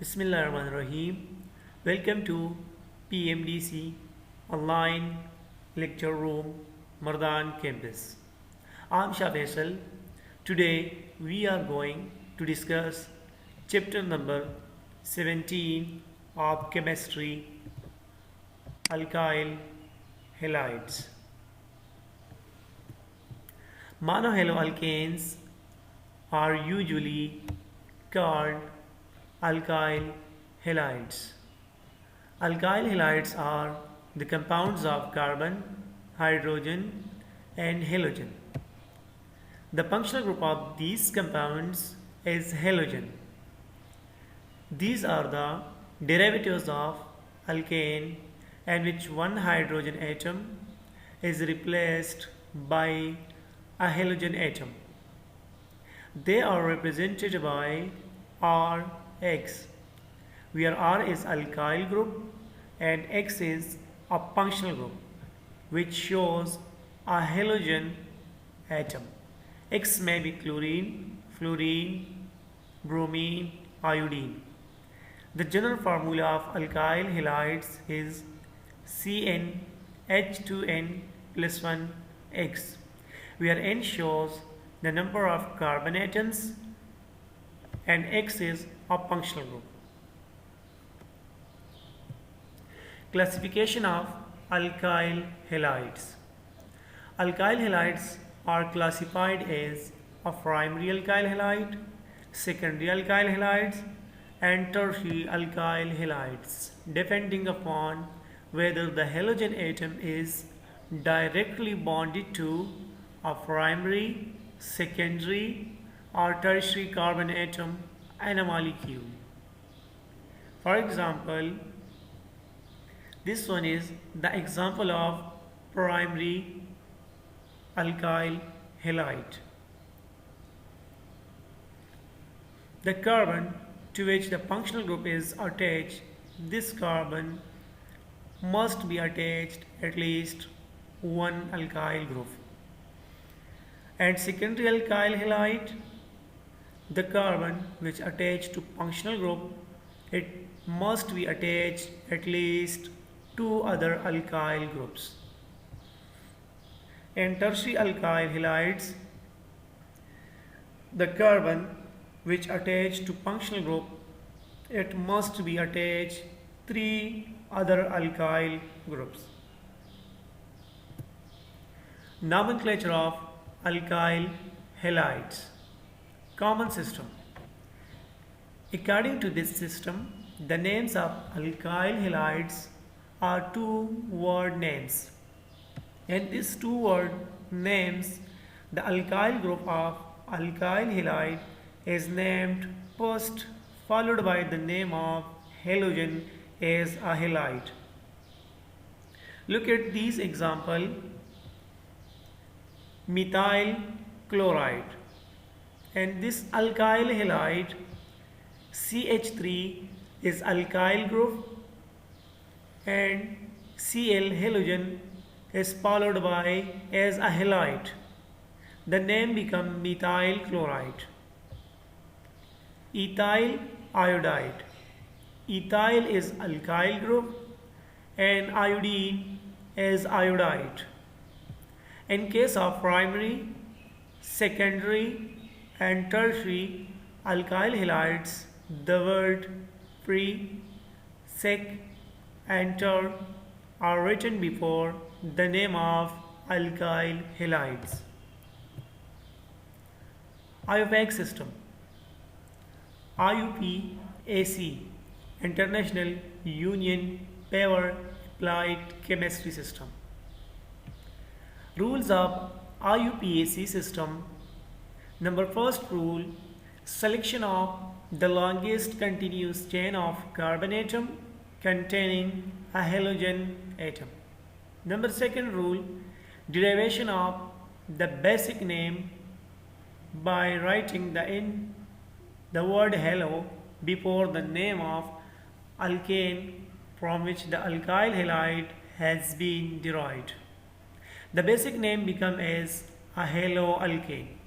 Bismillahirrahmanirrahim. Welcome to PMDC Online Lecture Room, Mardan Campus. I'm Shah Faisal. Today we are going to discuss chapter number 17 of chemistry, alkyl halides. Monohaloalkanes are usually called alkyl halides. Alkyl halides are the compounds of carbon, hydrogen, and halogen. The functional group of these compounds is halogen. These are the derivatives of alkane, in which one hydrogen atom is replaced by a halogen atom. They are represented by Rx, where R is alkyl group and X is a functional group, which shows a halogen atom. X may be chlorine, fluorine, bromine, iodine. The general formula of alkyl halides is CnH2n plus 1x, where N shows the number of carbon atoms and X is a functional group. Classification of alkyl halides. Alkyl halides are classified as a primary alkyl halide, secondary alkyl halides, and tertiary alkyl halides, depending upon whether the halogen atom is directly bonded to a primary, secondary, or tertiary carbon atom and a molecule. For example, this one is the example of primary alkyl halide. The carbon to which the functional group is attached, this carbon must be attached at least one alkyl group. And secondary alkyl halide, the carbon which attached to functional group, it must be attached at least two other alkyl groups. And tertiary alkyl halides, the carbon which attached to functional group, it must be attached three other alkyl groups. Nomenclature of alkyl halides. Common system. According to this system, the names of alkyl halides are two-word names. And these two-word names, the alkyl group of alkyl halide is named first, followed by the name of halogen as a halide. Look at these example. Methyl chloride, and this alkyl halide CH3 is alkyl group and Cl halogen is followed by as a halide. The name becomes methyl chloride. Ethyl iodide. Ethyl is alkyl group and iodine is iodide. In case of primary, secondary, and tertiary alkyl halides, the word pre, sec, and ter are written before the name of alkyl halides. IUPAC system. IUPAC, International Union Power Applied Chemistry System. Rules of IUPAC system. Number first rule, selection of the longest continuous chain of carbon atom containing a halogen atom. Number second rule, derivation of the basic name by writing the word halo before the name of alkane from which the alkyl halide has been derived. The basic name becomes as a haloalkane.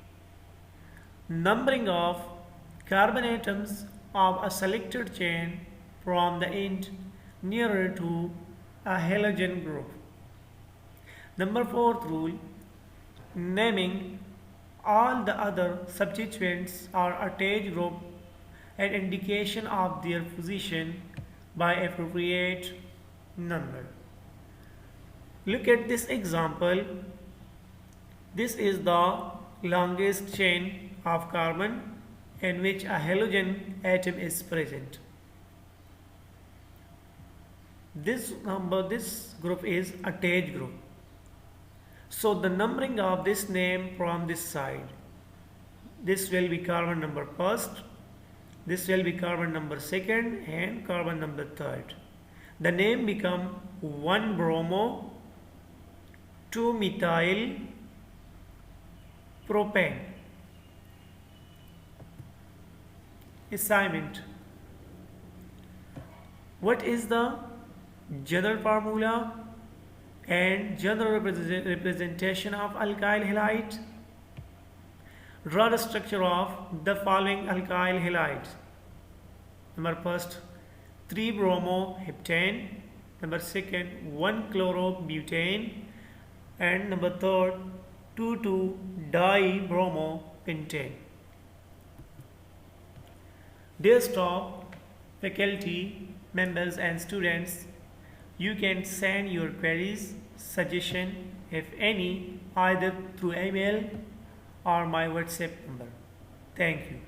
Numbering of carbon atoms of a selected chain from the end nearer to a halogen group. Number fourth rule, naming all the other substituents are attached group an indication of their position by appropriate number. Look at this example. This is the longest chain of carbon in which a halogen atom is present. This group is attached group. So the numbering of this name from this side, this will be carbon number first, this will be carbon number second, and carbon number third. The name become 1-bromo 2-methyl propane. Assignment. What is the general formula and general representation of alkyl halide? Draw the structure of the following alkyl halides. Number first, 3-bromoheptane. Number second, 1-chlorobutane. And number third, 2,2-dibromopentane. Dear staff, faculty, members and students, you can send your queries, suggestions, if any, either through email or my WhatsApp number. Thank you.